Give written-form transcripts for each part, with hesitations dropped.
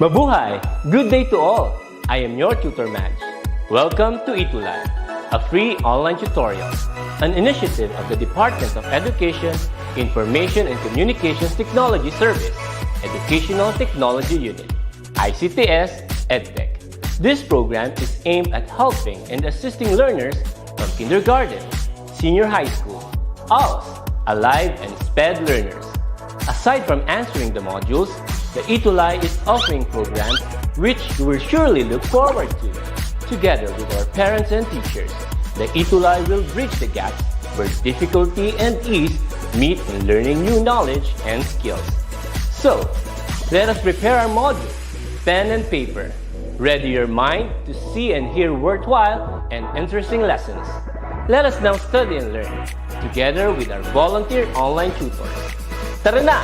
Mabuhay! Good day to all! I am your tutor Madge. Welcome to ETUlay, a free online tutorial, an initiative of the Department of Education, Information and Communications Technology Service, Educational Technology Unit, ICTS EdTech. This program is aimed at helping and assisting learners from kindergarten, senior high school, ALS, Alive, and SPED learners. Aside from answering the modules, the ETUlay is offering programs which you will surely look forward to. Together with our parents and teachers, the ETUlay will bridge the gaps where difficulty and ease meet in learning new knowledge and skills. So, let us prepare our module, pen and paper. Ready your mind to see and hear worthwhile and interesting lessons. Let us now study and learn, together with our volunteer online tutors. Tara na!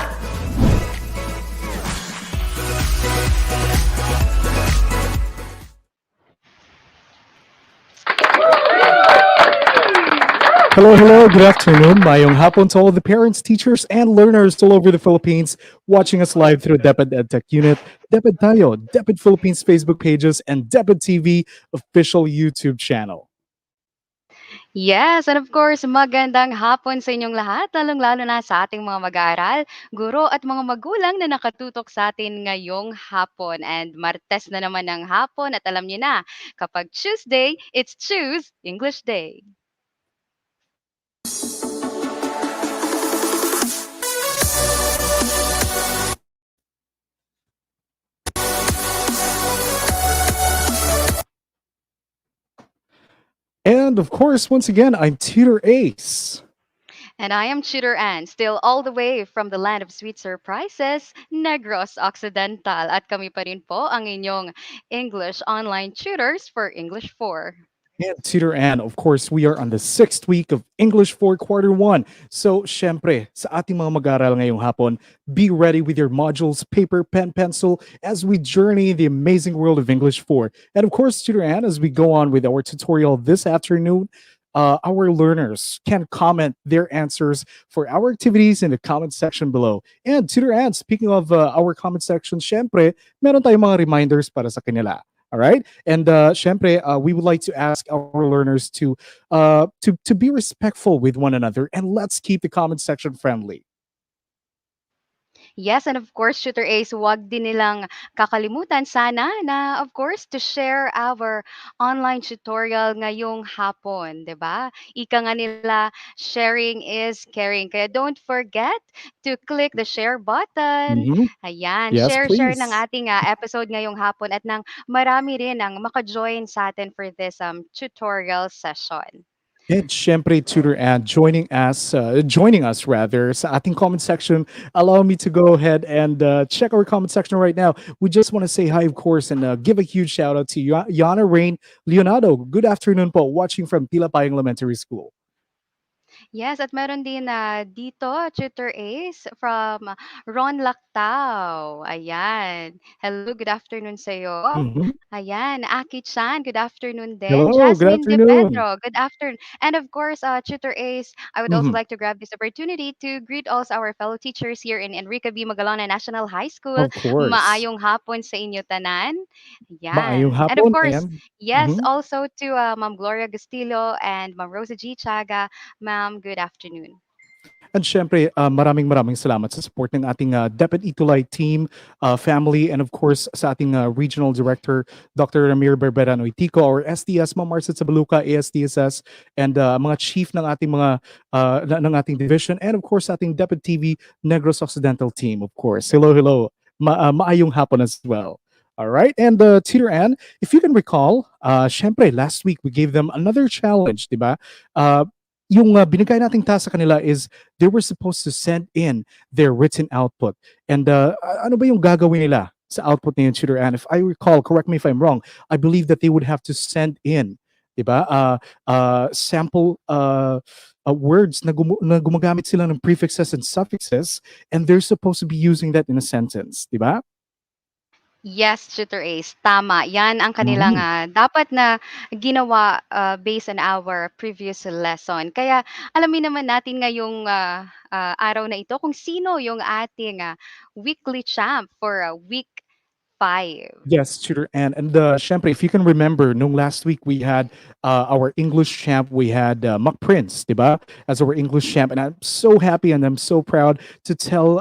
Hello, good afternoon. Mayong hapon to all the parents, teachers, and learners all over the Philippines watching us live through DepEd Edtech Unit, DepEd Tayo, DepEd Philippines Facebook pages, and DepEd TV official YouTube channel. Yes, and of course, magandang hapon sa inyong lahat, lalong-lalo na sa ating mga mag-aaral, guro at mga magulang na nakatutok sa atin ngayong hapon. And Martes na naman ng hapon at alam niyo na, kapag Tuesday, it's Choose English Day. And of course, once again, I'm Tutor Ace. And I am Tutor Ann, still all the way from the land of sweet surprises, Negros Occidental. At kami pa rin po ang inyong English online tutors for English 4. And Tutor Ann, of course, we are on the 6th week of English 4 Quarter 1. So, syempre, sa ating mga mag-aaral ngayong hapon, be ready with your modules, paper, pen, pencil, as we journey the amazing world of English 4. And of course, Tutor Ann, as we go on with our tutorial this afternoon, our learners can comment their answers for our activities in the comment section below. And Tutor Ann, speaking of our comment section, syempre, meron tayong mga reminders para sa kanila. All right, and syempre, we would like to ask our learners to be respectful with one another, and let's keep the comment section friendly. Yes, and of course, Shooter Ace, huwag din nilang kakalimutan sana na of course to share our online tutorial ngayong hapon, 'di ba? Ika nga nila, sharing is caring. Kaya don't forget to click the share button. Mhm. Ayan, Yes, share ng please. ating episode ngayong hapon at nang marami rin ang maka-join sa atin for this tutorial session. And syempre, Tutor Ann, joining us rather sa ating comment section. Allow me to go ahead and check our comment section right now. We just want to say hi, of course, and give a huge shout out to Yana Rain Leonardo. Good afternoon po, watching from Pilapayang Elementary School. Yes, at meron din dito, Tutor Ace from Ron Lactao. Ayan. Hello, good afternoon sa'yo. Mhm. Ayan, Aki-chan, good afternoon din. Hello, good Jasmine De afternoon. Pedro, good afternoon. And of course, Tutor Ace, I would also Mhm. like to grab this opportunity to greet also our fellow teachers here in Enrique B. Magalona National High School. Of course. Maayong hapon sa inyo tanan. Maayong Ayan. And of hapon course, and yes, mhm. also to Ma'am Gloria Castillo and Ma'am Rosa G. Chaga. Ma'am, good afternoon. And syempre, maraming salamat sa support ng ating DepEd ETUlay team, family, and of course sa ating Regional Director, Dr. Ramir Berbera Noitico, our SDS, Ma'am Marcet Sabaluca, ASDSS, and mga chief ng ating ng ating division, and of course sa ating DepEd TV Negros Occidental team, of course. Hello. Maayong hapon as well. All right, and Tutor Ann, if you can recall, syempre, last week we gave them another challenge, di ba? Yung binigay nating task sa kanila is they were supposed to send in their written output. And ano ba yung gagawin nila sa output na yun, Tutor Ann? If I recall, correct me if I'm wrong, I believe that they would have to send in, di ba? Sample words na gumagamit sila ng prefixes and suffixes, and they're supposed to be using that in a sentence, di ba? Yes, Tutor Ace, tama. Yan ang kanilang dapat na ginawa based on our previous lesson. Kaya alamin naman natin ngayong araw na ito kung sino yung ating weekly champ for week 5. Yes, tutor Ann. And syempre, if you can remember, nung last week we had our English champ, we had Mac Prince, diba? As our English champ. And I'm so happy and I'm so proud to tell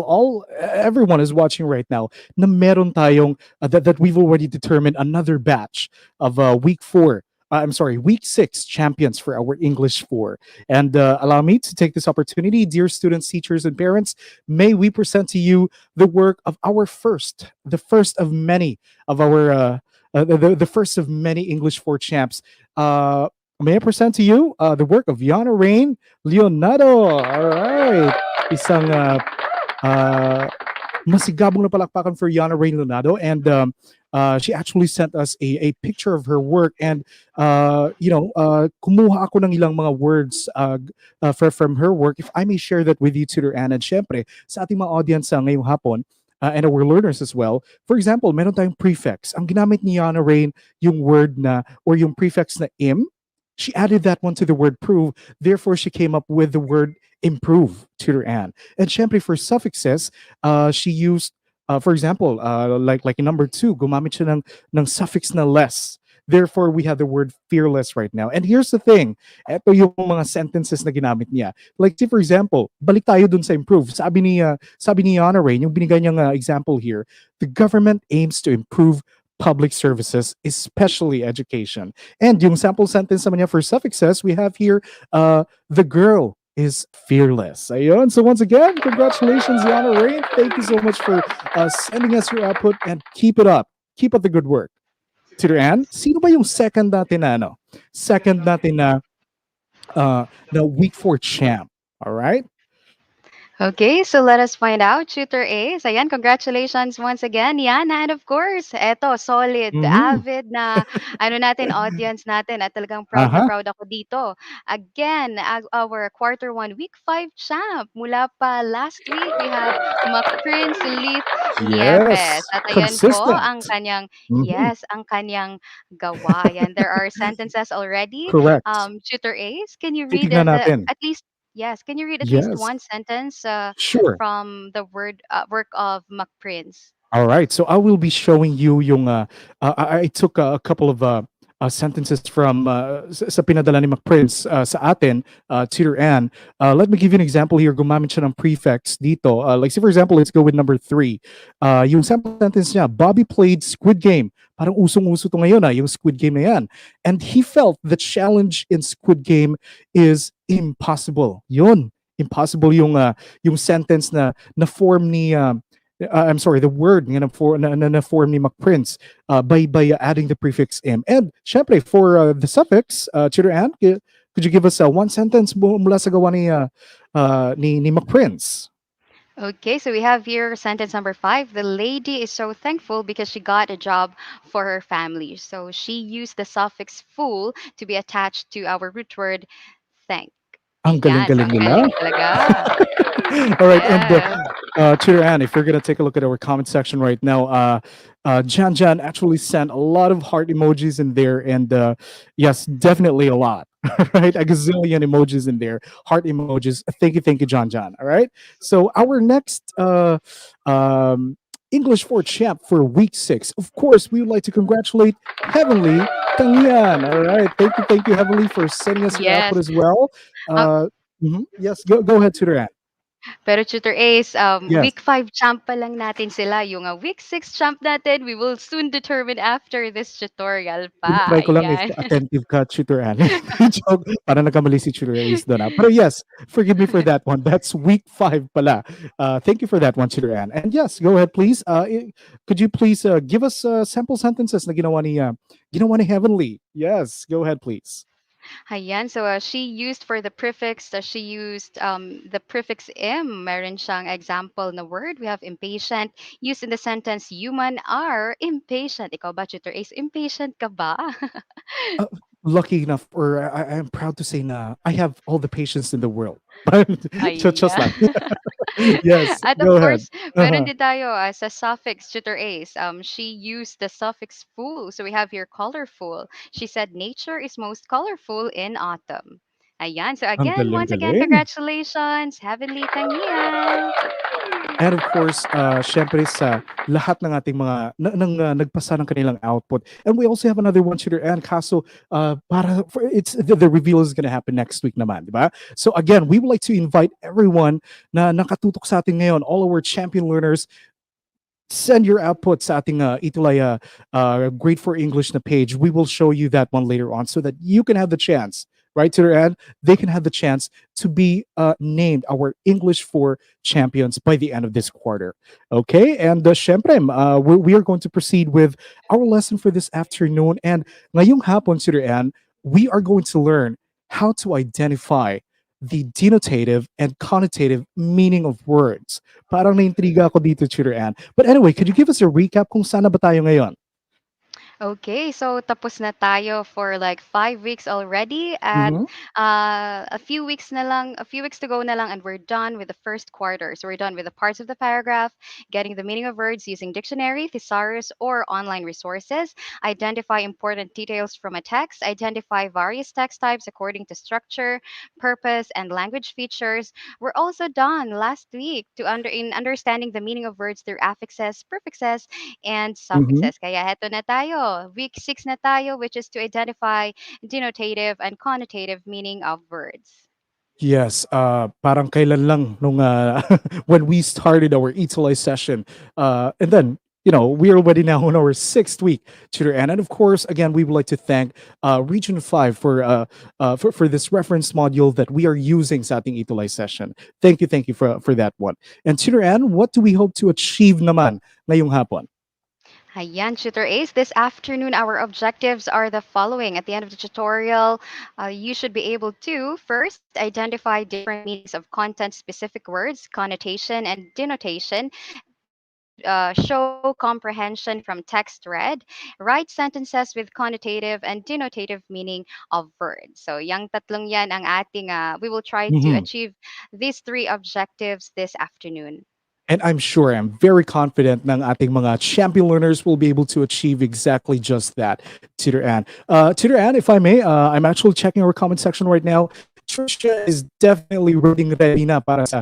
all everyone is watching right now na meron tayong that we've already determined another batch of week 4. I'm sorry, week 6 champions for our English 4. And allow me to take this opportunity, dear students, teachers, and parents, may we present to you the work of our first, the first of many of our, the first of many English 4 champs. May I present to you the work of Yana Rain Leonardo. All right. Isang uh, masigabong na palakpakan for Yana Rain Leonardo. And she actually sent us a picture of her work. And, kumuha ako ng ilang mga words from her work. If I may share that with you, Tutor Ann, and syempre, sa ating mga audience ngayong hapon, and our learners as well. For example, meron tayong prefix. Ang ginamit ni Yana Rain, yung word na, or yung prefix na im, she added that one to the word prove. Therefore, she came up with the word improve, Tutor Ann. And syempre, for suffixes, she used, for example, like in number 2, gumamit siya ng suffix na less. Therefore, we have the word fearless right now. And here's the thing, ito yung mga sentences na ginamit niya. Like, say for example, balik tayo dun sa improve. Sabi ni Yana Rain, yung binigay niyang example here, the government aims to improve public services, especially education. And yung sample sentence naman niya for suffixes, we have here, the girl is fearless. Ayun. So once again, congratulations, Yana Rain. Thank you so much for sending us your output and keep it up. Keep up the good work. Tutor Ann, sino ba yung second natin na na week 4 champ? All right? Okay, so let us find out. Tutor Ace, ayan, congratulations once again, Yana. And of course, eto, solid, Mhm. avid na, audience natin, at talagang proud na Aha. proud ako dito. Again, our quarter 1, week 5 champ. Mula pa last week, we have Prince Leaf Yes. Nieves. At ayan po, Consistent. Mhm. ang kanyang gawa. Ayan, there are sentences already. Correct. Tutor Ace, can you read Titignan natin. at least Yes, can you read at least Yes. one sentence Sure. from the work of McPrince? All right. So I will be showing you yung I took a couple of sentences from sa pinadala ni McPrince sa atin, Tutor Ann. Let me give you an example here. Gumamit siya ng prefix dito. Like say for example, let's go with number 3. Yung sample sentence niya, Bobby played Squid Game. Parang usong-uso to ngayon yung Squid Game na yan. And he felt the challenge in Squid Game is impossible. Yun. Impossible yung sentence na form ni I'm sorry, the word na form ni McPrince by adding the prefix im. And syempre, for the suffix, Tutor Ann, could you give us one sentence mula sa gawa ni McPrince? Okay, so we have here sentence number 5. The lady is so thankful because she got a job for her family. So she used the suffix full to be attached to our root word thank. Ang Ayan, so galing-galing ang nila. galing talaga. All right, and Yes. Tutor Ann, if you're gonna take a look at our comment section right now, Jan actually sent a lot of heart emojis in there, and yes, definitely a lot. Right, a gazillion emojis in there, heart emojis. Thank you, John. All right, so our next English for champ for week 6. Of course, we would like to congratulate Heavenly Tangian. All right, thank you, Heavenly, for sending us your output Yes. as well. Uh, Yes, go ahead, Tutor Ann. Pero Tutor Ace, Yes. week 5 champ pa lang natin sila. Yung week 6 champ natin, we will soon determine after this tutorial pa. Tinatry ko lang if Ayan. attentive ka, Tutor Ann. Joke, parang nagkamali si Tutor Ace doon. Pero yes, forgive me for that one. That's week 5 pala. Thank you for that one, Tutor Ann. And yes, go ahead, please. Could you please give us sample sentences na ginawa ni Heavenly? Yes, go ahead, please. Ayan, so she used for the prefix, she used the prefix im. Meron siyang example na word. We have impatient. Used in the sentence, human are impatient. Ikaw ba, Tutor Ace? Impatient ka ba? Uh, Lucky enough, or I am proud to say na I have all the patience in the world. Just Ayan. like, yes, At of go ahead. course, meron Uh-huh. din tayo sa suffix, Tutor Ace. She used the suffix full. So we have here colorful. She said nature is most colorful in autumn. Ayan. So Ang again, once again, galing-galing. congratulations, Heavenly Tangian. And of course, syempre sa lahat ng ating mga nagpasa ng kanilang output. And we also have another one, Tutor Ann. Kaso, it's the reveal is gonna happen next week naman, di ba? So again, we would like to invite everyone na nakatutok sa atin ngayon, all our champion learners, send your output sa ating ETUlay Great for English na page. We will show you that one later on so that you can have the chance, right, to their end, they can have the chance to be named our English for champions by the end of this quarter. Okay, and syempre, we are going to proceed with our lesson for this afternoon. And ngayong hapon, to their end, we are going to learn how to identify the denotative and connotative meaning of words. Parang naintriga ako dito, Tutor Ann. But anyway, could you give us a recap kung saan na ba tayo ngayon? Okay, so tapos na tayo for like 5 weeks already at Mhm. a few weeks to go na lang and we're done with the first quarter. So we're done with the parts of the paragraph, getting the meaning of words using dictionary, thesaurus, or online resources, identify important details from a text, identify various text types according to structure, purpose, and language features. We're also done last week in understanding the meaning of words through affixes, prefixes, and Mhm. suffixes. Kaya heto na tayo. Week 6 na tayo, which is to identify denotative and connotative meaning of words. Yes, parang kailan lang nung when we started our ETLI session, and then we're already now on our sixth week, Tutor Ann. And of course, again, we would like to thank Region Five for this reference module that we are using sa ating ETLI session. Thank you for that one. And Tutor Ann, what do we hope to achieve naman ngayong hapon? Ayan, Tutor Ace. This afternoon, our objectives are the following. At the end of the tutorial, you should be able to first identify different meanings of content-specific words, connotation, and denotation. Show comprehension from text read, write sentences with connotative and denotative meaning of words. So, yang tatlong yan ang we will try to Mhm. achieve these three objectives this afternoon. And I'm very confident ng ating mga champion learners will be able to achieve exactly just that, Tutor Ann. Tutor Ann, if I may, I'm actually checking our comment section right now. Trisha is definitely ready na para sa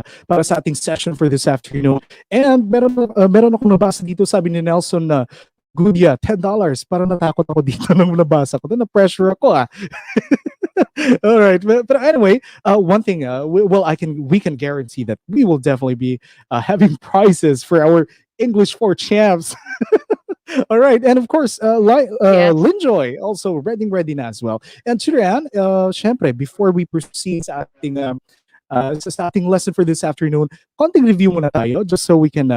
ating session for this afternoon. And meron akong nabasa dito, sabi ni Nelson na Gudia, $10. Parang natakot ako dito nung nabasa ko. Na-pressure ako ah. All right, but anyway, one thing, we can guarantee that we will definitely be having prizes for our English for champs. All right, and of course, Yes. Linjoy also ready na as well. And Chiran, syempre, before we proceed sa ating lesson for this afternoon, konting review muna tayo just so we can,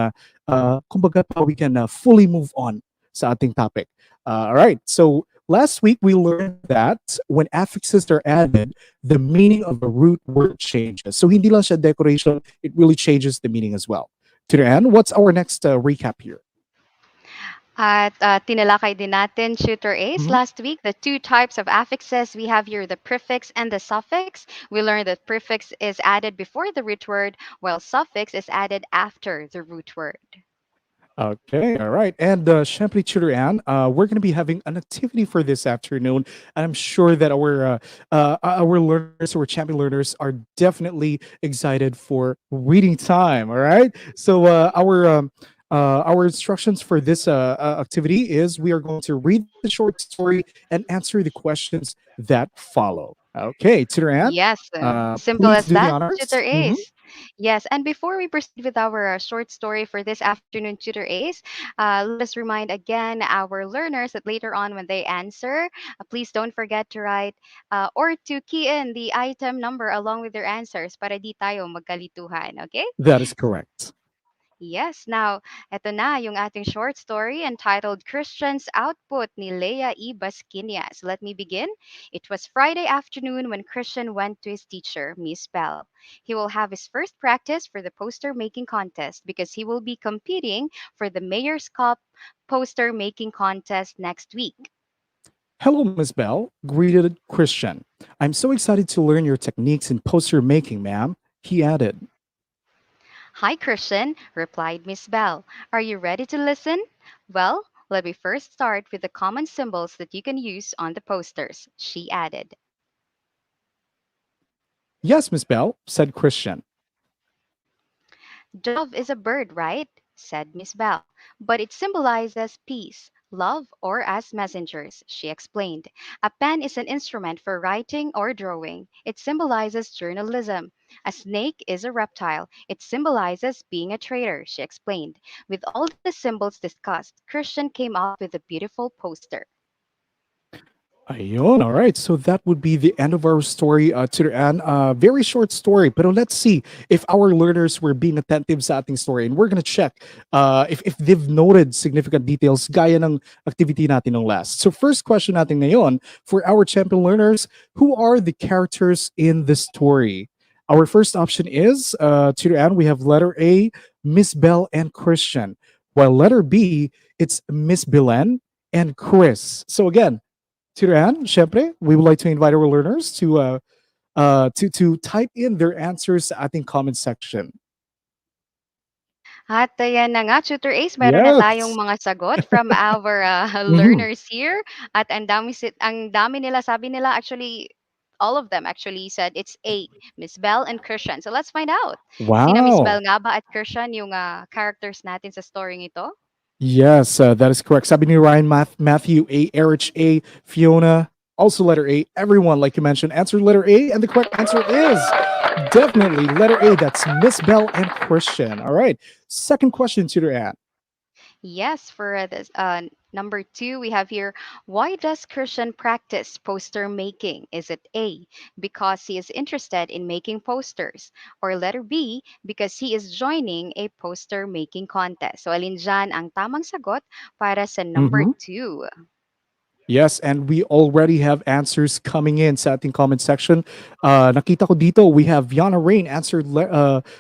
kumbaga pa, we can fully move on sa ating topic. All right, so last week we learned that when affixes are added, the meaning of a root word changes. So hindi lang siya decoration, it really changes the meaning as well. Tiran, what's our next recap here? At tinalakay din natin, Tutor Ace, Mhm. last week, the two types of affixes. We have here the prefix and the suffix. We learned that prefix is added before the root word, while suffix is added after the root word. Okay, all right. And syempre, Tutor Ann, we're going to be having an activity for this afternoon. And I'm sure that our learners, our champion learners, are definitely excited for reading time. All right. So our instructions for this activity is we are going to read the short story and answer the questions that follow. Okay, Tutor Ann, Yes, simple please as do the that, honors. Tutor Ace. Yes, and before we proceed with our short story for this afternoon, Tutor Ace, let us remind again our learners that later on when they answer, please don't forget to write or to key in the item number along with their answers para di tayo magkalituhan, okay? That is correct. Yes, now, eto na yung ating short story entitled Christian's Output ni Leia E. Basquinas. Let me begin. It was Friday afternoon when Christian went to his teacher, Miss Bell. He will have his first practice for the poster making contest because he will be competing for the Mayor's Cup poster making contest next week. Hello, Miss Bell, greeted Christian. I'm so excited to learn your techniques in poster making, ma'am, he added. Hi, Christian, replied Miss Bell. Are you ready to listen? Well, let me first start with the common symbols that you can use on the posters, she added. Yes, Miss Bell, said Christian. Dove is a bird, right? Said Miss Bell. But it symbolizes peace, love, or as messengers, she explained. A pen is an instrument for writing or drawing. It symbolizes journalism. A snake is a reptile. It symbolizes being a traitor, she explained. With all the symbols discussed, Christian came up with a beautiful poster. Ayun. All right. So that would be the end of our story, Tutor Ann. Very short story, but let's see if our learners were being attentive sa ating story. And we're going to check if they've noted significant details gaya ng activity natin nung last. So first question natin ngayon for our champion learners, who are the characters in the story? Our first option is, Tutor Ann, we have letter A, Miss Bell and Christian. While letter B, it's Miss Belen and Chris. So again, Tiran, syempre, we would like to invite our learners to type in their answers sa ating comment section. At ayan na nga, Tutor Ace, meron na tayong Yes. mga sagot from our Mhm. learners here. At ang dami nila, sabi nila actually, all of them actually said it's A, Miss Bell and Christian. So let's find out. Sina Miss Wow. Bell nga ba at Christian yung characters natin sa story ito? Yes, that is correct. Sabi ni Ryan, Matthew A, Erich A, Fiona, also letter A. Everyone, like you mentioned, answered letter A, and the correct answer is definitely letter A. That's Miss Bell and Christian. All right. Second question, Tutor Ann. Yes, for this number two, we have here, why does Christian practice poster making? Is it A, because he is interested in making posters? Or letter B, because he is joining a poster making contest? So alin dyan ang tamang sagot para sa number Mhm. two? Yes, and we already have answers coming in sa ating comment section. Nakita ko dito, we have Yana Rain answered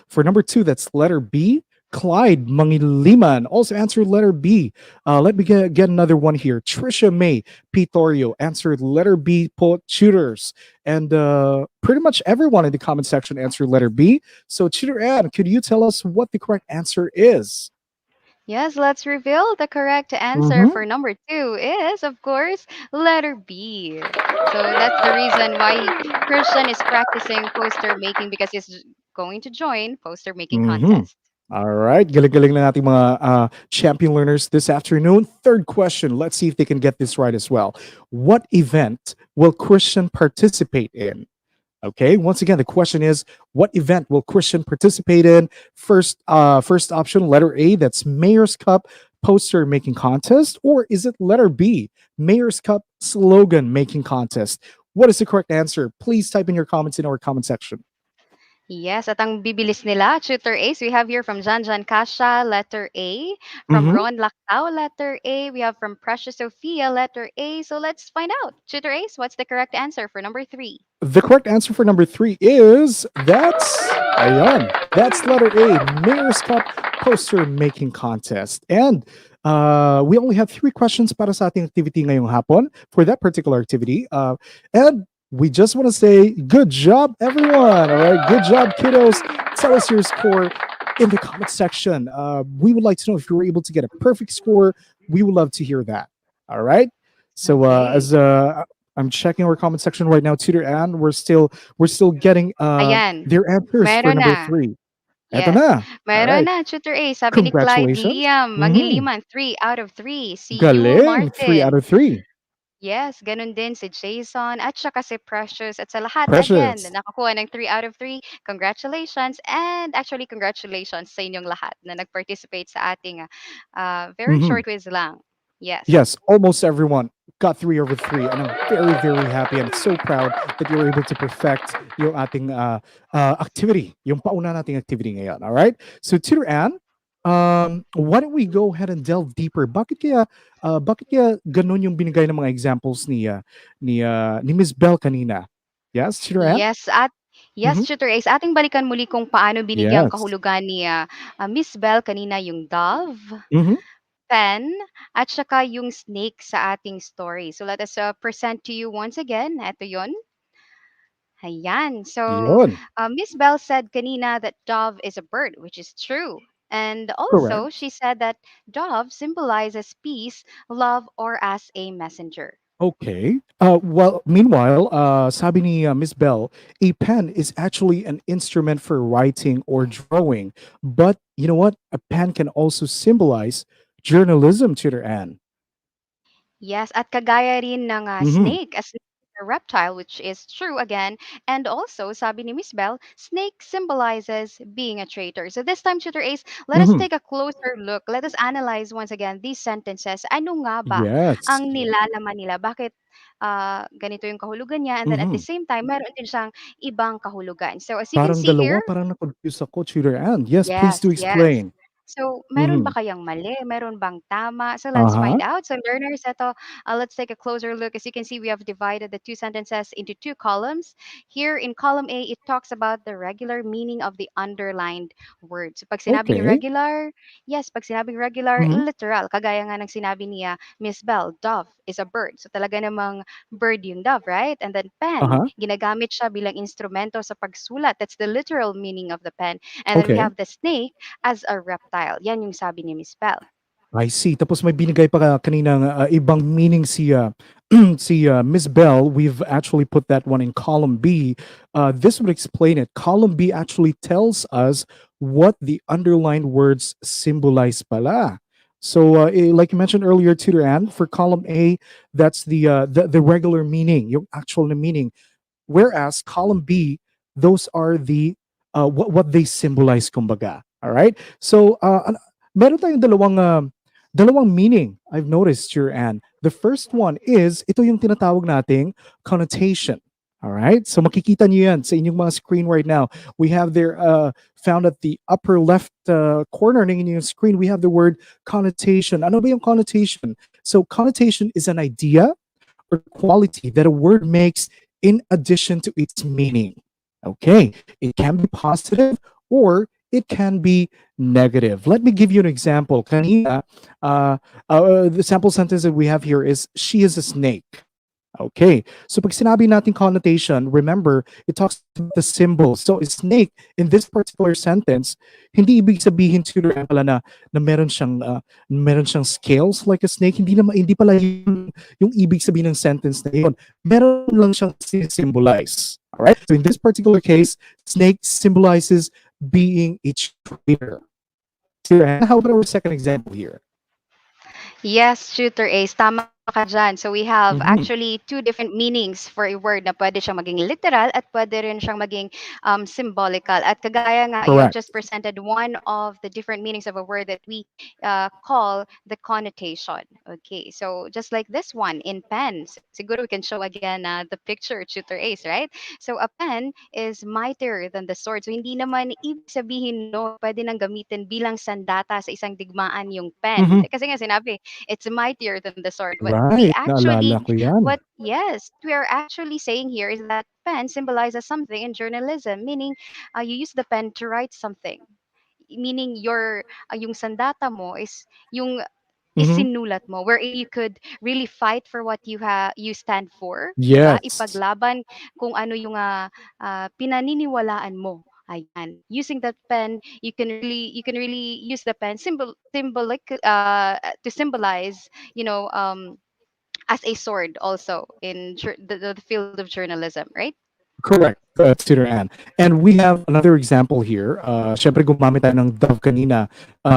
for number two, that's letter B. Clyde Mangiliman also answered letter B. Let me get another one here. Trisha May Pitorio answered letter B, Poet Shooters. And pretty much everyone in the comment section answered letter B. So, Tutor Ann, could you tell us what the correct answer is? Yes, let's reveal the correct answer Mm-hmm. for number two is, of course, letter B. So that's the reason why Christian is practicing poster making because he's going to join poster making Mm-hmm. contest. All right. Galing-galing na nating mga champion learners this afternoon. Third question. Let's see if they can get this right as well. What event will Christian participate in? Okay. Once again, the question is, what event will Christian participate in? First option, letter A, that's Mayor's Cup poster making contest, or is it letter B, Mayor's Cup slogan making contest? What is the correct answer? Please type in your comments in our comment section. Yes, at ang bibilis nila, Tutor Ace, we have here from Janjan Kasha, letter A. From Mm-hmm. Ron Lactao, letter A. We have from Precious Sophia, letter A. So let's find out. Tutor Ace, what's the correct answer for number three? The correct answer for number three is that's letter A, Mayor's Cup poster making contest. And we only have three questions para sa ating activity ngayong hapon for that particular activity. And we just want to say good job, everyone. All right, good job, kiddos. Tell us your score in the comment section. We would like to know if you were able to get a perfect score. We would love to hear that. All right. So Okay. as I'm checking our comment section right now, Tutor Ann. We're still getting Ayan. their answers for Meron number na. three. Eto Yes. na. All Meron right. na, Tutor A. Sabi ni Clyde Congratulations. Liam, Mhm. Mangiliman, 3 out of 3. Si Yul Galing. 3 out Martin. of 3. Yes, ganun din si Jason at saka si Precious at sa lahat again Precious. na nakakuha ng 3 out of 3. Congratulations and actually congratulations sa inyong lahat na nag-participate sa ating very Mhm. short quiz lang. Yes. Yes, almost everyone got 3 over 3, and I'm very, very happy and so proud that you were able to perfect yung ating activity, yung pauna nating activity ngayon. All right. So, Tutor Ann, why don't we go ahead and delve deeper? Bakit kaya ganun yung binigay ng mga examples ni Miss Bell kanina? Yes, Tutor Ann. Yes, at yes, Mm-hmm. Tutor Ace, ating balikan muli kung paano binigyang Yes. kahulugan ni Miss Bell kanina yung dove, Mm-hmm. pen, at saka yung snake sa ating story. So let us present to you once again. Ito yon. Ayan. So Yun. Miss Bell said kanina that dove is a bird, which is true. And also, Correct. she said that dove symbolizes peace, love, or as a messenger. Okay. Well, meanwhile, sabi ni Miss Bell, a pen is actually an instrument for writing or drawing. But you know what? A pen can also symbolize journalism, Tutor Anne. Yes, at kagaya rin ng Mm-hmm. snake, a snake is a reptile, which is true again. And also, sabi ni Miss Bell, snake symbolizes being a traitor. So this time, Tutor Ace, let us Mm-hmm. take a closer look. Let us analyze once again these sentences. Ano nga ba Yes. ang nilalaman nila? Bakit ganito yung kahulugan niya? And then at the Mm-hmm. same time, meron din siyang ibang kahulugan. So as you can Parang see dalawa, here, parang na-confuse ako, Tutor Anne. Yes, please yes, do yes. explain. So, meron Mm-hmm. ba kayang mali? Meron bang tama? So, let's Uh-huh. find out. So, learners, let's take a closer look. As you can see, we have divided the two sentences into two columns. Here in column A, it talks about the regular meaning of the underlined word. So, pag sinabing Okay. regular, yes, pag sinabing regular, Mm-hmm. literal. Kagaya nga ng sinabi niya, Miss Bell, dove is a bird. So, talaga namang bird yung dove, right? And then pen, Uh-huh. ginagamit siya bilang instrumento sa pagsulat. That's the literal meaning of the pen. And then we Okay. have the snake as a reptile. Yan yung sabi ni Miss Bell. I see. Tapos may binigay pa kanina ibang meaning si si Miss Bell. We've actually put that one in column B. This would explain it. Column B actually tells us what the underlined words symbolize pala. So, like you mentioned earlier, Tutor Ann, for column A, that's the regular meaning, yung actual na meaning. Whereas column B, those are the what they symbolize, kumbaga. All right. So, meron tayong dalawang meaning I've noticed here, Anne. The first one is ito yung tinatawag nating connotation. All right. So makikita niyo yan sa inyong mga screen right now. We have there found at the upper left corner ng inyong screen, we have the word connotation. Ano ba yung connotation? So connotation is an idea or quality that a word makes in addition to its meaning. Okay, it can be positive or it can be negative. Let me give you an example. Kanina, the sample sentence that we have here is she is a snake. Okay. So pag sinabi natin connotation, remember, it talks about the symbols. So a snake in this particular sentence, hindi ibig sabihin tutor pala na meron siyang scales like a snake. Hindi pala yung ibig sabihin ng sentence na yun. Meron lang siyang symbolize. All right? So in this particular case, snake symbolizes being a traitor. How about our second example here? Yes, shooter ace. Tama ka dyan. So we have Mhm. actually two different meanings for a word na pwede siyang maging literal at pwede rin siyang maging symbolical. At kagaya nga, you have Correct. just presented one of the different meanings of a word that we call the connotation. Okay, so just like this one in pen, siguro we can show again the picture, shooter ace, right? So a pen is mightier than the sword. So hindi naman ibig sabihin no, pwede nang gamitin bilang sandata sa isang digmaan yung pen. Mhm. Kasi nga sinabi, it's mightier than the sword. Right. Naalala ko yan. What we are actually saying here is that pen symbolizes something in journalism, meaning you use the pen to write something. Meaning yung sandata mo is yung Mhm. isinulat mo wherein you could really fight for what you stand for, 'di ba? Yes. Ipaglaban kung ano yung pinaniniwalaan mo. Ayan. Using that pen, you can really use the pen symbolic to symbolize, you know, as a sword also in the field of journalism, right? Correct, Tutor Ann. And we have another example here. Syempre gumamit tayo ng dove kanina.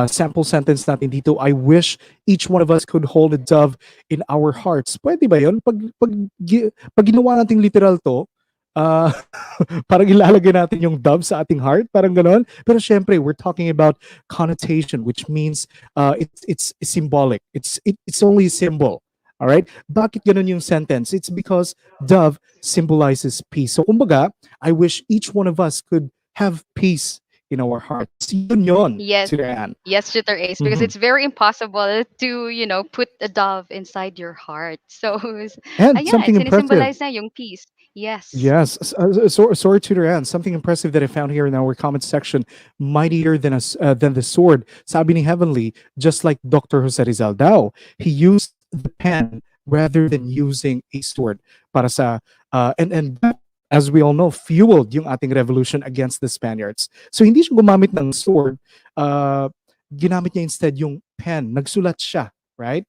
Sample sentence natin dito, I wish each one of us could hold a dove in our hearts. Pwede ba yun? Pag ginawa natin literal to, uh, parang ilalagay natin yung dove sa ating heart, parang ganon. Pero syempre, we're talking about connotation, which means it's symbolic. It's only a symbol. All right? Bakit ganon yung sentence? It's because dove symbolizes peace. So kumbaga, I wish each one of us could have peace in our hearts. Yun, Yes. Sir Ann. Yes, Shooter Ace, because Mhm. it's very impossible to, put a dove inside your heart. So, And ayan, something impressive. sinisimbolize na yung peace. Yes. Yes, sorry, Tutor Ann. Something impressive that I found here in our comment section. Mightier than the sword. Sabi ni Heavenly, just like Dr. Jose Rizal daw, he used the pen rather than using a sword para sa and that, as we all know, fueled yung ating revolution against the Spaniards. So hindi siya gumamit ng sword, ginamit niya instead yung pen. Nagsulat siya, right?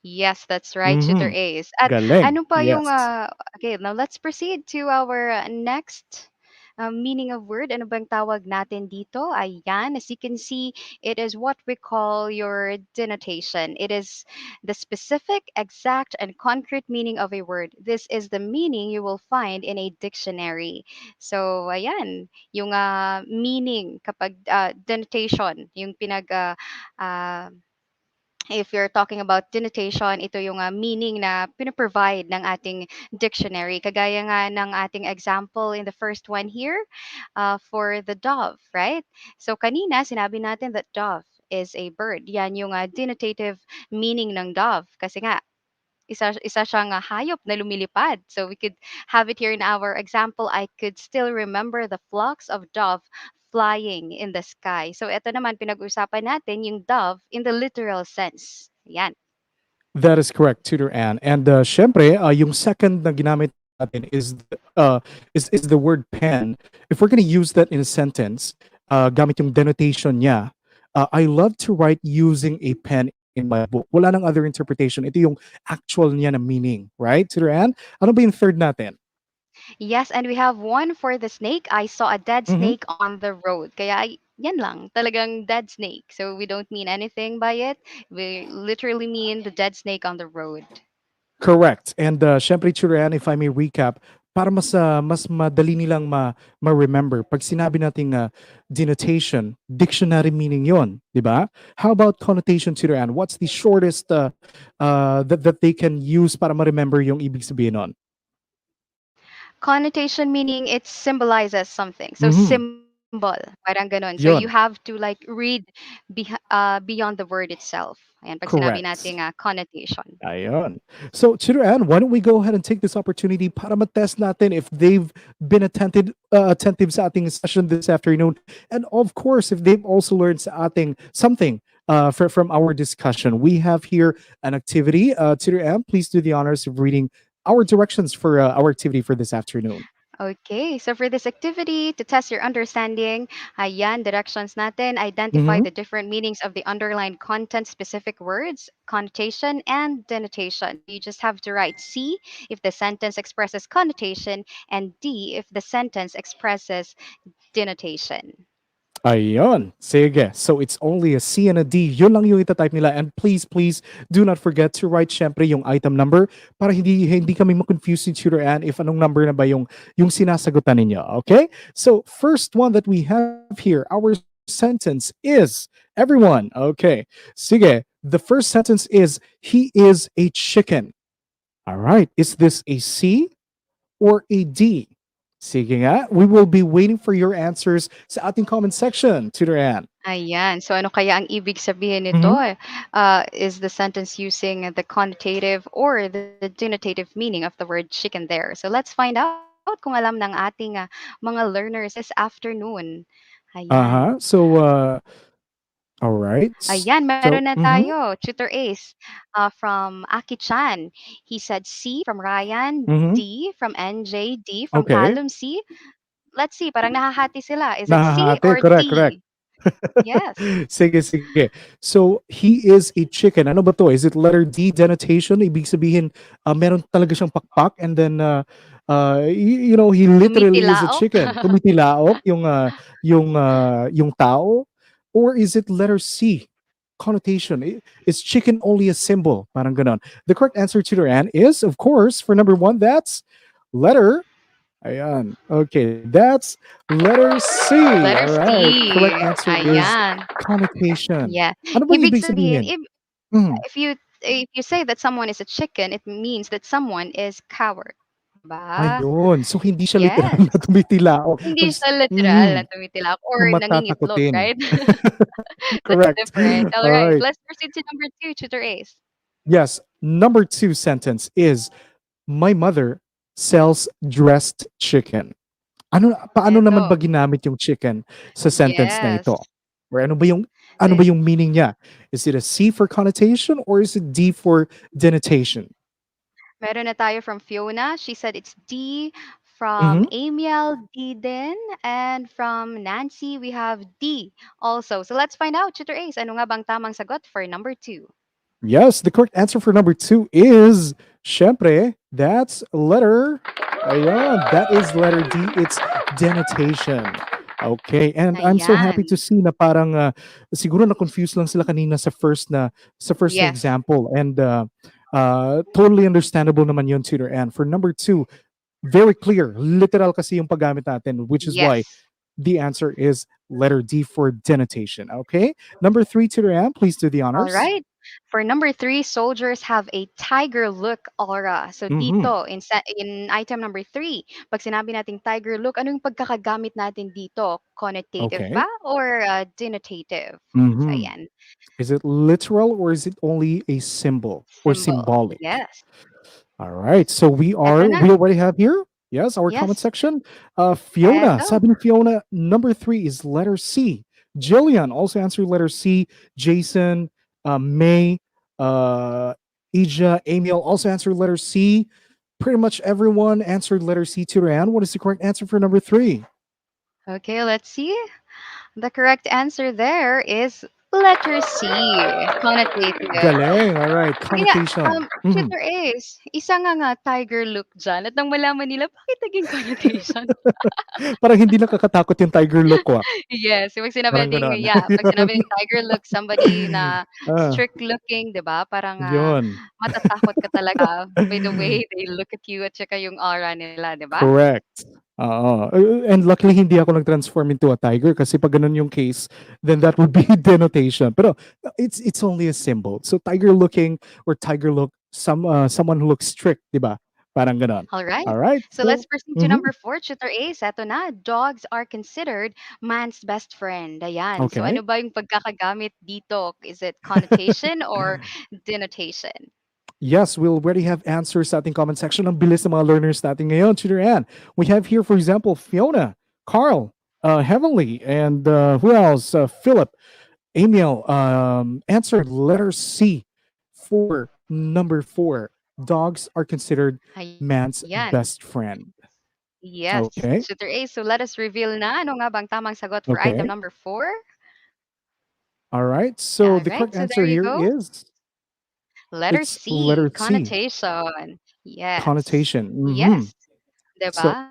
Yes, that's right, Tutor Mm-hmm. Ace. At Galing. ano pa yung, Yes. okay, now let's proceed to our next meaning of word. Ano bang tawag natin dito? Ayan, as you can see, it is what we call your denotation. It is the specific, exact, and concrete meaning of a word. This is the meaning you will find in a dictionary. So, ayan, yung meaning kapag denotation, yung uh, if you're talking about denotation, ito yung meaning na pinaprovide ng ating dictionary. Kagaya nga ng ating example in the first one here for the dove, right? So kanina, sinabi natin that dove is a bird. Yan yung denotative meaning ng dove. Kasi nga, isa siyang hayop na lumilipad. So we could have it here in our example. I could still remember the flocks of dove flying in the sky. So ito naman pinag-usapan natin yung dove in the literal sense. Yan. That is correct, Tutor Ann. And syempre, yung second na ginamit natin is the word pen. If we're gonna use that in a sentence, gamit yung denotation niya, I love to write using a pen in my book. Wala nang other interpretation. Ito yung actual niya na meaning, right, Tutor Ann? Ano ba yung third natin? Yes, and we have one for the snake. I saw a dead Mm-hmm. snake on the road. Kaya yan lang, talagang dead snake. So we don't mean anything by it. We literally mean the dead snake on the road. Correct. And syempre, Churan, if I may recap, para mas madali nilang ma-remember, pag sinabi nating denotation, dictionary meaning yon, di ba? How about connotation, Churan? What's the shortest that they can use para ma-remember yung ibig sabihin nun? Connotation meaning it symbolizes something. So Mm-hmm. symbol, parang ganun. So you have Yon. to like read beyond the word itself. Ayan, pag sinabi nating Correct. connotation. Ayon. So, Chiran, why don't we go ahead and take this opportunity para matest natin if they've been attentive sa ating session this afternoon. And of course, if they've also learned sa ating something from our discussion. We have here an activity. Chiran, please do the honors of reading our directions for our activity for this afternoon. Okay, so for this activity, to test your understanding, ayan, directions natin, identify Mm-hmm. the different meanings of the underlined content-specific words, connotation, and denotation. So you just have to write C if the sentence expresses connotation, and D if the sentence expresses denotation. Ayun. Sige. So it's only a C and a D. Yun lang yung itatype nila. And please, please do not forget to write syempre yung item number para hindi kami ma-confuse ni Tutor Ann if anong number na ba yung sinasagutan ninyo. Okay? So first one that we have here, our sentence is everyone. Okay. Sige. The first sentence is he is a chicken. All right. Is this a C or a D? Sige nga, we will be waiting for your answers sa ating comment section, Tutor Ann. Ayan. So ano kaya ang ibig sabihin nito? Mhm. Is the sentence using the connotative or the denotative meaning of the word chicken there? So let's find out kung alam ng ating mga learners this afternoon. Ayan. Uh-huh. So, all right. Ayan, So, meron na tayo. Tutor Ace from Aki Chan. He said C from Ryan, mhm. D from NJ, D from Okay. Callum C. Let's see, parang nahahati sila. Is it C Nahahati. or Correct, correct. D? Yes. Sige, sige. So, he is a chicken. Ano ba to? Is it letter D, denotation? Ibig sabihin, meron talaga siyang pakpak and then, he literally is a Tumitilaok. chicken. Tumitilaok yung tao? Or is it letter C, connotation? Is chicken only a symbol? Parang ganon. The correct answer, Tutor Ann, is, of course, for number one, that's letter Ayan. Okay, that's letter C. Letter All right. C. Correct answer is Ayan. connotation. Yeah. Ano bang Ibig ibig sabihin, sabihin? Mhm. if you say that someone is a chicken, it means that someone is coward. Ba? Ayun. So, hindi siya literal Yes. na tumitilao. Hindi siya literal na tumitilak Na or nangingitlog, matatakotin. right? That's Correct. different. All All right. right. Let's proceed to number two, Tutor Ace. Yes. Number two sentence is, my mother sells dressed chicken. Paano naman ba Eto. ginamit yung chicken sa sentence na Yes. ito? Or ano ba yung meaning niya? Is it a C for connotation or is it D for denotation? Meron na tayo from Fiona. She said it's D. From Mhm. Amiel, D din. And from Nancy, we have D also. So let's find out, Tutor Ace, ano nga bang tamang sagot for number two? Yes, the correct answer for number two is, syempre, that's letter, ayan, that is letter D. It's denotation. Okay, and I'm so happy to Ayan. see na parang siguro na confused lang sila kanina sa first na Yes. example, and totally understandable naman yun, tutor. And for number two, very clear, literal kasi yung paggamit natin, which is why Yes. the answer is letter D for denotation. Okay, number three, tutor Ann, please do the All honors. right. For number three, soldiers have a tiger look aura. So Mm-hmm. dito, in item number three, pag sinabi nating tiger look, ano yung pagkakagamit natin dito? Connotative Okay. ba or denotative? So Mm-hmm. ayan, Is it literal or is it only a symbol or symbol. symbolic? Yes. All right. So we Eto are na. we already have here. Yes, our comment Yes. section. Fiona, Eto. sabi ni Fiona, number three is letter C. Jillian also answered letter C. Jason, May, uh, Ija, Emil also answered letter C. Pretty much everyone answered letter C. Turan, what is the correct answer for number three? Okay, let's see. The correct answer there is letter C, connotative. Galing. All right. Kaya, Connotation. Mhm. Tutor Ace, isa nga tiger look dyan at nang malaman nila bakit naging connotation. Parang hindi nakakatakot yung tiger look ko, ah. Yes, yung 'pag sinabi Parang nating gano'n. yeah, 'pag sinabi ng tiger look, somebody na Ah, strict looking, 'di ba? Parang, 'yun. matatakot ka talaga by the way they look at you at saka yung aura nila, 'di ba? Correct. Oo. And luckily hindi ako nag-transform into a tiger kasi 'pag gano'n yung case, then that would be denotation. Pero it's only a symbol. So tiger looking or tiger look, someone who looks strict, 'di ba? Parang gano'n. All right. Alright, So let's so proceed to mhm, number 4, Tutor Ace. Eto na, dogs are considered man's best friend. Ayan. So okay. ano ba yung pagkakagamit dito? Is it connotation or denotation? Yes, we already have answers sa ating comment section. Ang bilis ng mga learners natin ngayon, Tutor Ann. We have here, for example, Fiona, Carl, Heavenly, and who else? Philip, Emil answered letter C for number four. Dogs are considered Ayan. man's best friend. Yes, Okay. Tutor Ace. So let us reveal na ano nga bang tamang sagot for item Okay. number 4. All right. So All the right. correct So there answer you here go. is Letter it's letter C, C, connotation. Yes. connotation. Yes. So 'Di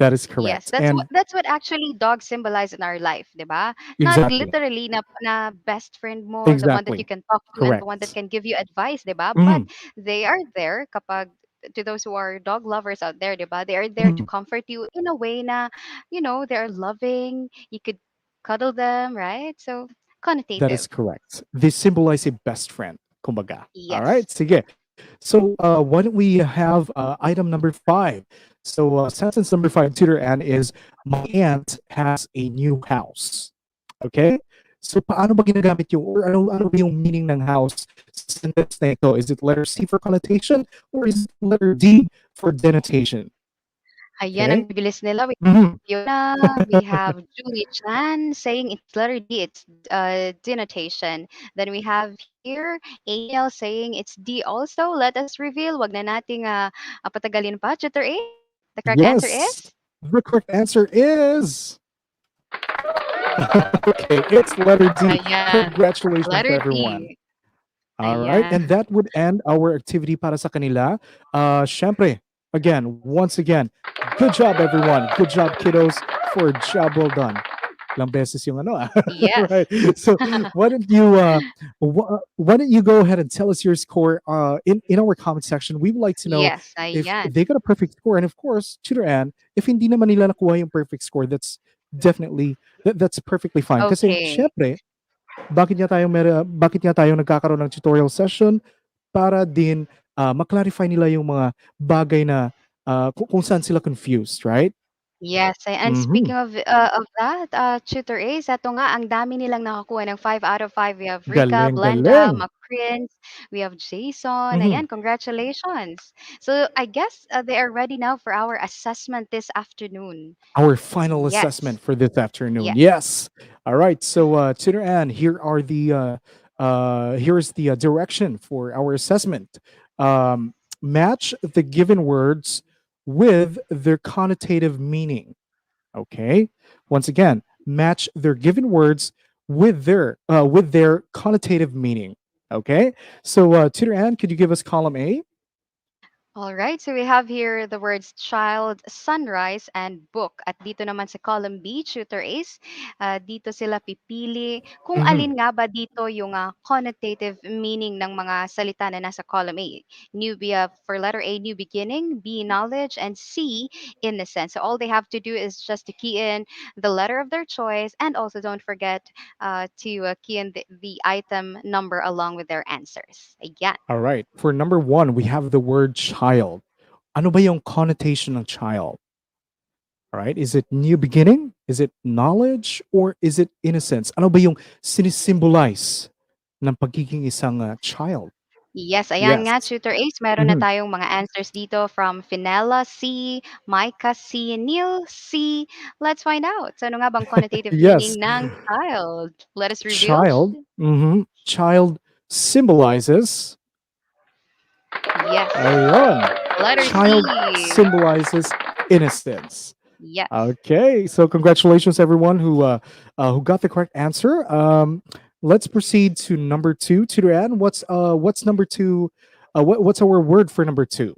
that is Yes, correct. that's what And actually dogs symbolize in our life, 'di ba? Not exactly, literally na best friend mo, the one that you exactly. can talk to and the one that Correct. can give you advice, 'di ba? But Mhm, they are there kapag to those who are dog lovers out there, 'di ba? They are there to mhm. comfort you in a way na, they are loving. You could cuddle them, right? So, That is connotative. correct. They symbolize a best friend, kumbaga. All Yes. right, sige. So why don't we have item number five? So sentence number five, Tutor Ann, is my aunt has a new house. Okay? So paano ba ginagamit yung, or ano ba yung meaning ng house sa sentence na ito? Is it letter C for connotation or is it letter D for denotation? Ayan, ang Okay? bibilis nila. We have Mhm. Fiona, we have Julie Chan saying it's letter D, it's denotation. Then we have here Amiel saying it's D also. Let us reveal. Wag na nating patagalin pa. Tutor A, the correct answer Yes. is? The correct answer is okay, it's letter D. Ayan, Congratulations, letter everyone. D. All right, and Ayan. that would end our activity para sa kanila. Syempre, again, once again, good job, everyone. Good job, kiddos, for a job well done. Ilang beses yung ano, ah. Yes. Right. So why don't you go ahead and tell us your score in our comment section. We would like to know Yes, if ayan. they got a perfect score, and of course, Tutor Ann, if hindi naman nila nakuha yung perfect score, that's perfectly fine. Kasi Okay. syempre, bakit nga tayo nagkakaroon ng tutorial session para din ma-clarify nila yung mga bagay na kung saan sila confused, right? Yes, and Mhm. speaking of that, Tutor Ace, eto nga ang dami nilang nakakuha ng 5 out of 5. We have Rika, Galing, Blenda, galing. McPrince, we have Jason. Mhm. Ayan, congratulations. So I guess they are ready now for our assessment this afternoon. Our final Yes, assessment for this afternoon. yes, Yes. All right. So, Tutor Ann, here's the direction for our assessment. Match the given words with their connotative meaning. Okay. Once again, match their given words with their connotative meaning. Okay. So, Tutor Ann, could you give us column A? All right, so we have here the words child, sunrise, and book. At dito naman sa column B, tutor Ace, dito sila pipili kung Hmm. alin nga ba dito yung connotative meaning ng mga salita na nasa column A. New, for letter A, new beginning, B, knowledge, and C, innocence. So all they have to do is just to key in the letter of their choice, and also don't forget to key in the item number along with their answers. Ayan. All right. For number one, we have the word child. Ano ba yung connotation ng child? All right. Is it new beginning? Is it knowledge? Or is it innocence? Ano ba yung sinisimbolize ng pagiging isang child? Yes, ayan nga, Yes. Tutor Ace, meron na Mhm. tayong mga answers dito from Finella C, Micah C, Neil C. Let's find out. So ano nga bang connotative Yes. meaning ng child? Let us reveal. Child. Child symbolizes. Yes. Ayun. Letter Child C. symbolizes innocence. Yes. Okay, so congratulations everyone who got the correct answer. Let's proceed to number two. Tutor Ann, what's number two? What's our word for number two?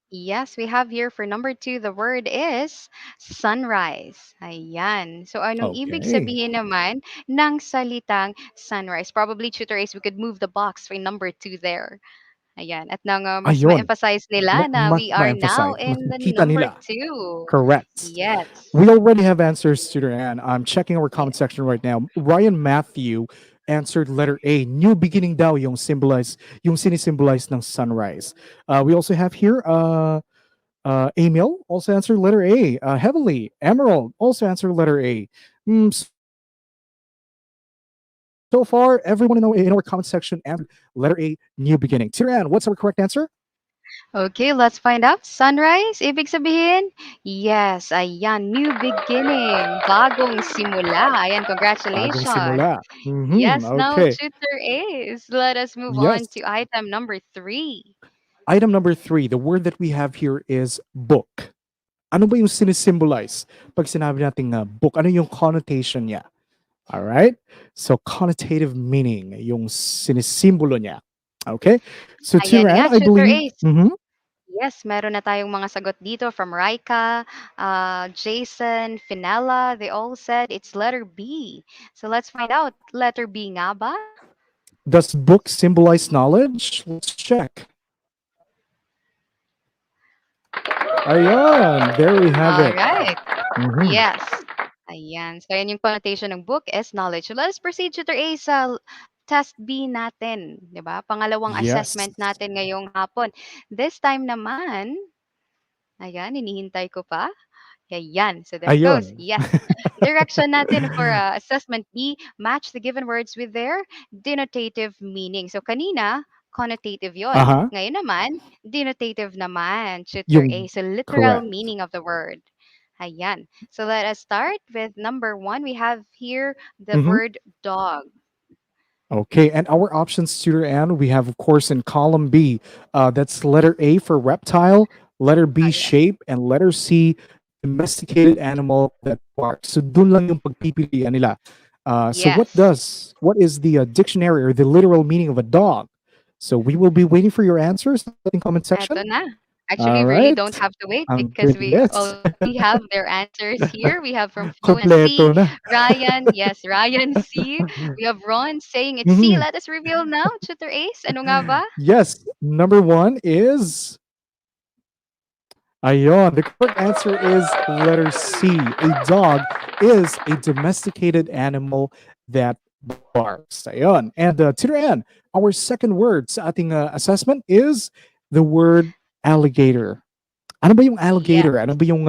Yes, we have here for number two, the word is sunrise. Ayan. So anong ibig Okay. sabihin naman ng salitang sunrise? Probably, Tutor Ace, we could move the box for number two there. Ayan. At nang mas Ayun. ma-emphasize nila na Mas we are now ma-emphasize. Mas in the makita number nila. two. Correct. Yes. We already have answers, Tutor Ann. I'm checking our comment Yes. section right now. Ryan Matthew answered letter A. New beginning daw yung sinisimbolize ng sunrise. We also have here Emil also answered letter A. Heavenly, Emerald also answered letter A. So far, everyone in our comment section answered letter A, new beginning. Tiran, what's our correct answer? Okay, let's find out. Sunrise, ibig sabihin? Yes, ayan, new beginning, bagong simula. Ayan, Bagong congratulations. simula. Yes, now Okay. Tutor Ace. Let us move on Yes. to item number three. Item number three, the word that we have here is book. Ano ba yung sinisimbolize? Pag sinabi natin book, ano yung connotation niya? All right? So, connotative meaning, yung sinisimbolo niya. Okay? So, Ayan Tiran, nga, I Tutor believe, Ace. Yes, meron na tayong mga sagot dito from Raika, Jason, Finella. They all said it's letter B. So let's find out. Letter B nga ba? does book symbolize knowledge? Let's check. Ayan, there we have All it. right. Mhm. Yes. Ayan. So, ayan yung connotation ng book is knowledge. So, let us proceed, Tutor A, sa test B natin. 'Di ba? Pangalawang Yes. assessment natin ngayong hapon. This time naman, ayan, hinihintay ko pa. Ayan. So, there it goes. Ayun. Yes. Direction natin for assessment B, match the given words with their denotative meaning. So, kanina, connotative yon. Uh-huh. Ngayon naman, denotative naman, Tutor A. Yung So, literal correct. meaning of the word. Ayan. So, let us start with number one. We have here the Mhm. word dog. Okay, and our options, tutor Ann, we have, of course, in column B, that's letter A for reptile, letter B, Ayan. shape, and letter C, domesticated animal that barks. So, dun lang yung pagpipilian nila. So, Yes. what is the dictionary or the literal meaning of a dog? So, we will be waiting for your answers in comment section. Eto na. Actually, All we really don't right. have to wait Ang because we bilis. already have their answers here. We have from Fluency, Kompleto na. Ryan. Yes, Ryan C. We have Ron saying it's C. Mhm. Let us reveal now, Tutor Ace. Ano nga ba? Yes, number one is Ayon. The correct answer is letter C. A dog is a domesticated animal that barks. Ayon. And Tutor Ann, our second word sa ating assessment is the word alligator. Ano ba yung Yes. alligator? Ano ba yung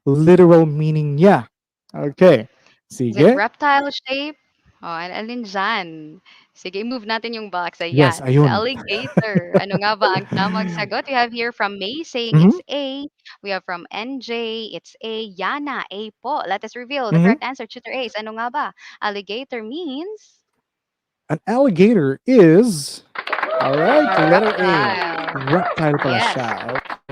literal meaning niya? Okay. Is it Sige. reptile shape? Oh, alin dyan? Sige, move natin yung box. Yes, Ayan, it's ayun. alligator. Ano nga ba ang tamang sagot? We have here from May saying Mhm, it's A. We have from NJ, it's A. Yana, A po. Let us reveal the mhm. correct answer. Tutor Ace, ano nga ba? Alligator means An alligator is all right, a letter A. reptile. Reptile pala Yes. siya.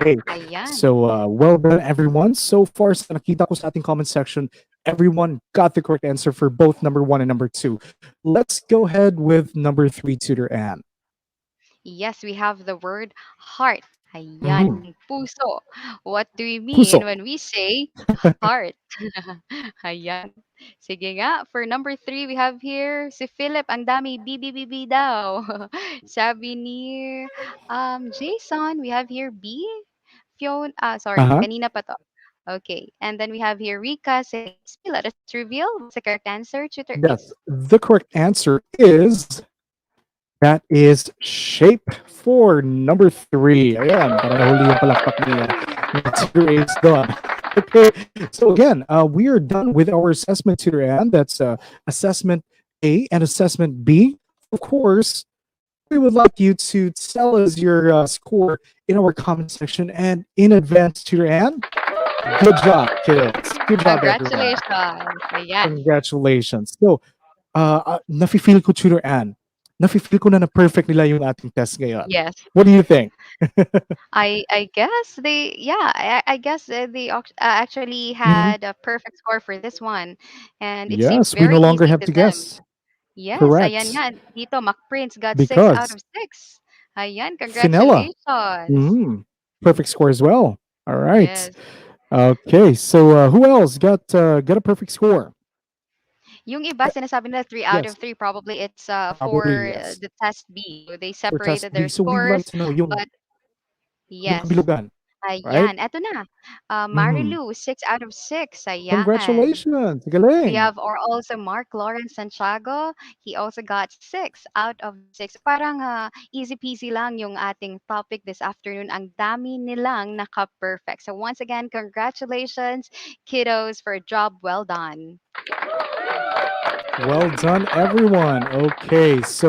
Okay. Ayan. So, well done, everyone. So far, sa nakita ko sa ating comment section, everyone got the correct answer for both number one and number two. Let's go ahead with number three, Tutor Ann. Yes, we have the word heart. Ayan, Mhm. yung puso. What do we mean Puso. when we say heart? Ayan. Sige nga, for number three, we have here si Philip, ang dami BBBB daw. Sabi ni Jason, we have here B. Fiona, sorry, Uh-huh. kanina pa to. Okay, and then we have here Rika saying C. Let us reveal what's the correct answer, Tutor Yes. Ace. The correct answer is that is shape for number three. Ayan, para nahuli yung palakpak ni Tutor Ace doon. Okay, so again, we are done with our assessment, Tutor Ann. That's assessment A and assessment B. Of course, we would like you to tell us your score in our comment section. And in advance, Tutor Ann, good job, kids. Good job, everyone. Congratulations. Ayan. Congratulations. So, nafe-feel ko, Tutor Ann, nafe-feel ko na perfect nila yung ating test ngayon. Yes. What do you think? I guess they yeah I guess they actually Mhm. had a perfect score for this one, and it seems Yes, we very no longer easy have to to them. guess. Yes, ayan Correct. nga dito Mac Prince got 6 out Because of 6. Ayan, Finella, congratulations. mhm, perfect score as well. All right. Yes. Okay, so who else got a perfect score? Yung iba Uh, sinasabi nila 3 out yes, of 3, probably it's probably for yes. the test B. So they For test separated B. their So we would like scores, to know but yung yes. kabilugan, right? Ayan, eto na. Mhm. Marilu, 6 out of 6. Ayan. Congratulations. We Galing. have or also Mark Lawrence Santiago. He also got 6 out of the 6. Parang easy peasy lang yung ating topic this afternoon. Ang dami nilang naka-perfect. So once again, congratulations, kiddos, for a job well done. Well done, everyone. Okay, so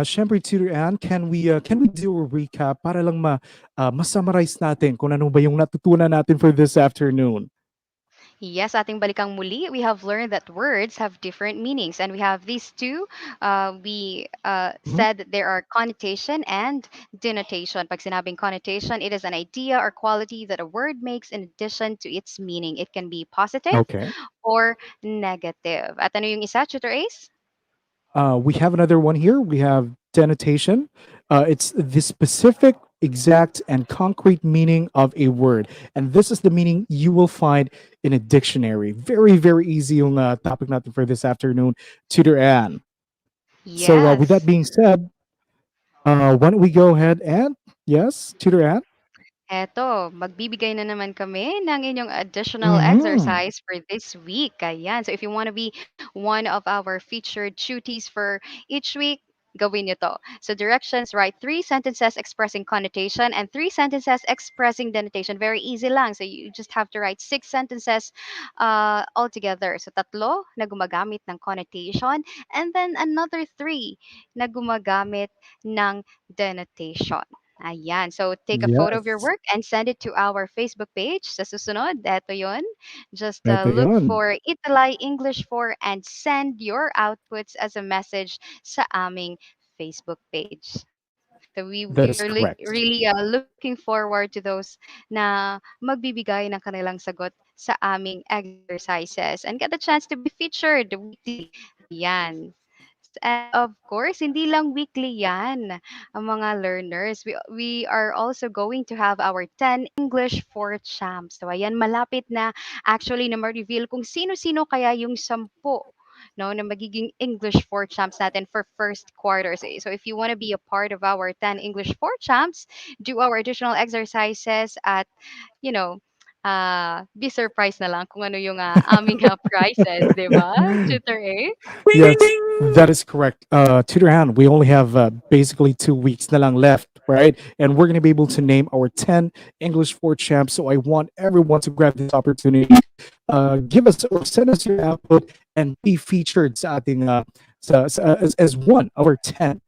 syempre, Tutor Ann, can we do a recap para lang ma-summarize natin kung ano ba yung natutunan natin for this afternoon? Yes, ating balikang muli, we have learned that words have different meanings, and we have these two. We Mhm. said that there are connotation and denotation. Pag sinabing connotation, it is an idea or quality that a word makes in addition to its meaning. It can be positive Okay. or negative. At ano yung isa, Tutor Ace? We have another one here. We have denotation. It's the specific, exact, and concrete meaning of a word. And this is the meaning you will find in a dictionary. Very, very easy yung topic natin for this afternoon, Tutor Ann. So with that Yes. being said, why don't we go ahead and, yes, Tutor Ann? Eto, magbibigay na naman kami ng inyong additional Mm-hmm. exercise for this week. Ayan. So if you want to be one of our featured duties for each week, gawin nyo to. So directions, write 3 sentences expressing connotation and 3 sentences expressing denotation. Very easy lang. So you just have to write 6 sentences altogether. So tatlo na gumagamit ng connotation and then another three na gumagamit ng denotation. Ayan. So take a photo of your Yes. work and send it to our Facebook page. Sa susunod, eto yun. Just Ito look yun. for ETUlay English for and send your outputs as a message sa aming Facebook page. So That we is are correct. really looking forward to those na magbibigay ng kanilang sagot sa aming exercises and get the chance to be featured weekly. Ayan. And of course, hindi lang weekly yan, ang mga learners. We are also going to have our 10 English for Champs. So ayan, malapit na actually na ma-reveal kung sino-sino kaya yung 10 no, na magiging English for Champs natin for first quarter. So if you want to be a part of our 10 English for Champs, do our additional exercises at, you know, be surprised na lang kung ano yung aming prizes, di ba? Tutor A? Yes, that is correct. Tutor Han, we only have basically 2 weeks na lang left, right? And we're going to be able to name our 10 English 4 champs. So I want everyone to grab this opportunity. Give us or send us your output and be featured sa ating, as one of our 10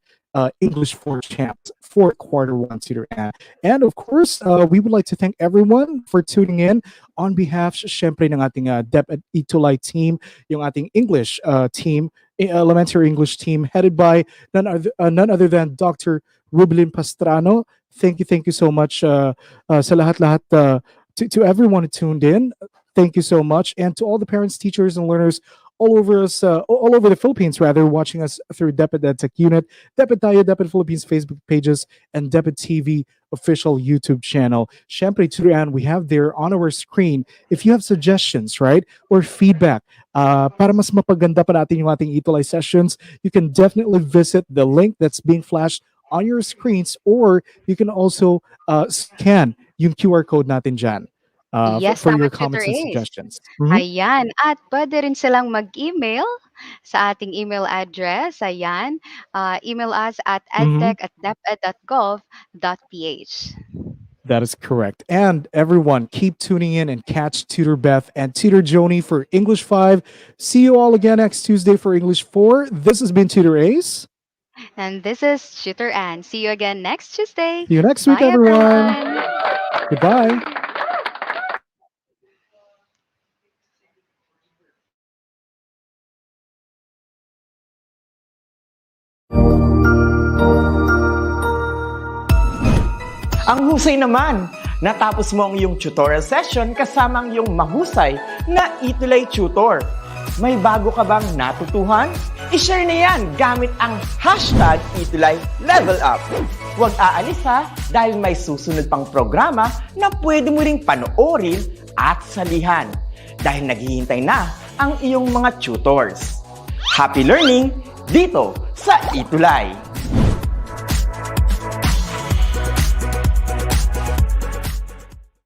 English 4 champs for quarter one, Tutor Ann. And of course, we would like to thank everyone for tuning in on behalf, syempre, ng ating DepEd ETUlay team, yung ating English team, elementary English team, headed by none other than Dr. Rublin Pastrano. Thank you so much sa lahat-lahat, to everyone who tuned in. Thank you so much. And to all the parents, teachers, and learners all over the Philippines, rather, watching us through DepEd Ed Unit, DepEd Tayo, DepEd Philippines Facebook pages, and DepEd TV official YouTube channel. Syempre, Turuan, we have there on our screen, if you have suggestions, right, or feedback, para mas mapaganda pa natin yung ating ETUlay sessions, you can definitely visit the link that's being flashed on your screens, or you can also scan yung QR code natin dyan Yes, for your tama, Tutor comments and Ace. suggestions. Mhm. Ayan, at puwede rin silang mag-email sa ating email address, ayan. Email us at Mhm. edtech@deped.gov.ph. That is correct. And everyone, keep tuning in and catch Tutor Beth and Tutor Joni for English 5. See you all again next Tuesday for English 4. This has been Tutor Ace. And this is Tutor Ann. See you again next Tuesday. See you next week, Bye, everyone. everyone. Goodbye. Ang husay naman! Natapos mo ang iyong tutorial session kasama ang iyong mahusay na ETUlay tutor. May bago ka bang natutuhan? I-share na yan gamit ang hashtag ETUlay Level Up. Huwag aalis ha, dahil may susunod pang programa na pwede mo ring panoorin at salihan. Dahil naghihintay na ang iyong mga tutors. Happy learning dito sa ETUlay!